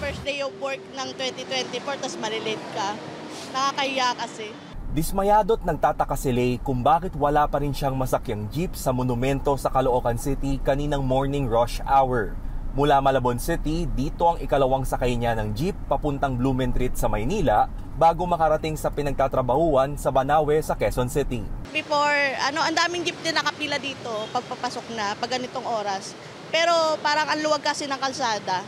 first day of work ng 2024, tapos malilate ka. Nakakahiya kasi. Dismayado't nagtataka si Lay kung bakit wala pa rin siyang masakyang jeep sa monumento sa Caloocan City kaninang morning rush hour. Mula Malabon City, dito ang ikalawang sakay niya ng jeep papuntang Blumentritt sa Maynila bago makarating sa pinagtatrabahuan sa Banawe sa Quezon City. Before, ang daming jeep din nakapila dito pagpapasok na, pag ganitong oras. Pero parang ang luwag kasi ng kalsada.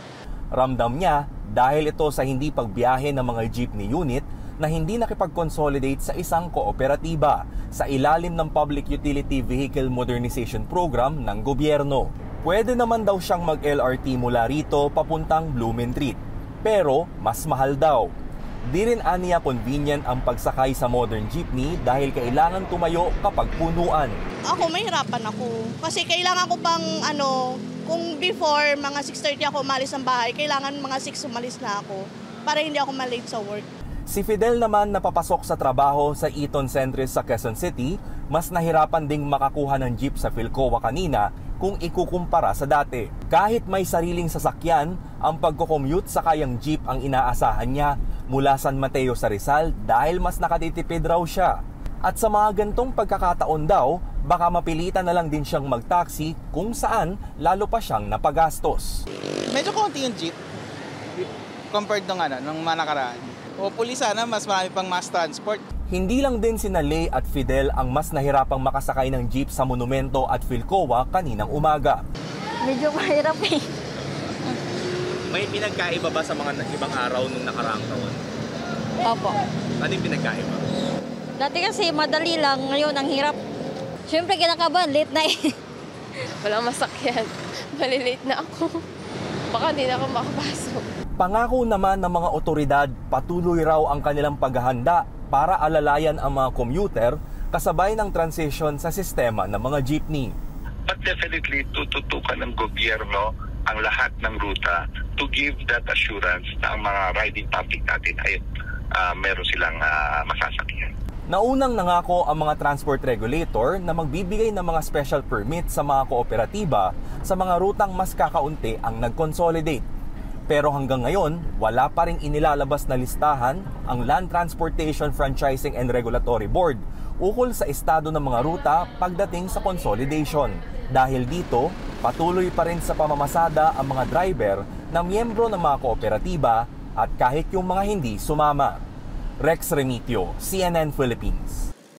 Ramdam niya dahil ito sa hindi pagbiyahe ng mga jeepney unit na hindi nakipag-consolidate sa isang kooperatiba sa ilalim ng Public Utility Vehicle Modernization Program ng gobyerno. Pwede naman daw siyang mag-LRT mula rito papuntang Blumentritt, pero mas mahal daw. Di rin aniya convenient ang pagsakay sa modern jeepney dahil kailangan tumayo kapag punuan. Ako, mahirapan ako. Kasi kailangan ko pang kung before mga 6:30 ako umalis ng bahay, kailangan mga 6 umalis na ako para hindi ako malate sa work. Si Fidel naman na papasok sa trabaho sa Eaton Centris sa Quezon City, mas nahirapan ding makakuha ng jeep sa Philcoa kanina kung ikukumpara sa dati. Kahit may sariling sasakyan, ang pagko-commute sa kayang jeep ang inaasahan niya mula San Mateo sa Rizal dahil mas nakatitipid raw siya. At sa mga gantong pagkakataon daw, baka mapilitan na lang din siyang mag-taxi kung saan lalo pa siyang napagastos. Medyo konti yung jeep compared nung mga nakaraan. O pulis sana, mas marami pang mass transport. Hindi lang din sina Lay at Fidel ang mas nahirapang makasakay ng jeep sa Monumento at Philcoa kaninang umaga. Medyo mahirap eh. May pinagkaiba ba sa mga ibang araw nung nakaraang taon? Opo. Ano yung pinagkaiba? Dati kasi madali lang, ngayon ang hirap. Siyempre kinakabahan, late na eh. Walang masakyan. Malilate na ako. Baka hindi na ako makapasok. Pangako naman ng mga otoridad, patuloy raw ang kanilang paghahanda para alalayan ang mga commuter kasabay ng transition sa sistema ng mga jeepney. But definitely tututukan ng gobyerno ang lahat ng ruta to give that assurance na ang mga riding public natin ay meron silang masasakyan. Naunang nangako ang mga transport regulator na magbibigay ng mga special permit sa mga kooperatiba sa mga rutang mas kakaunti ang nag-consolidate. Pero hanggang ngayon, wala pa ring inilalabas na listahan ang Land Transportation Franchising and Regulatory Board ukol sa estado ng mga ruta pagdating sa consolidation. Dahil dito, patuloy pa rin sa pamamasada ang mga driver na miyembro ng mga kooperatiba at kahit yung mga hindi sumama. Rex Remitio, CNN Philippines.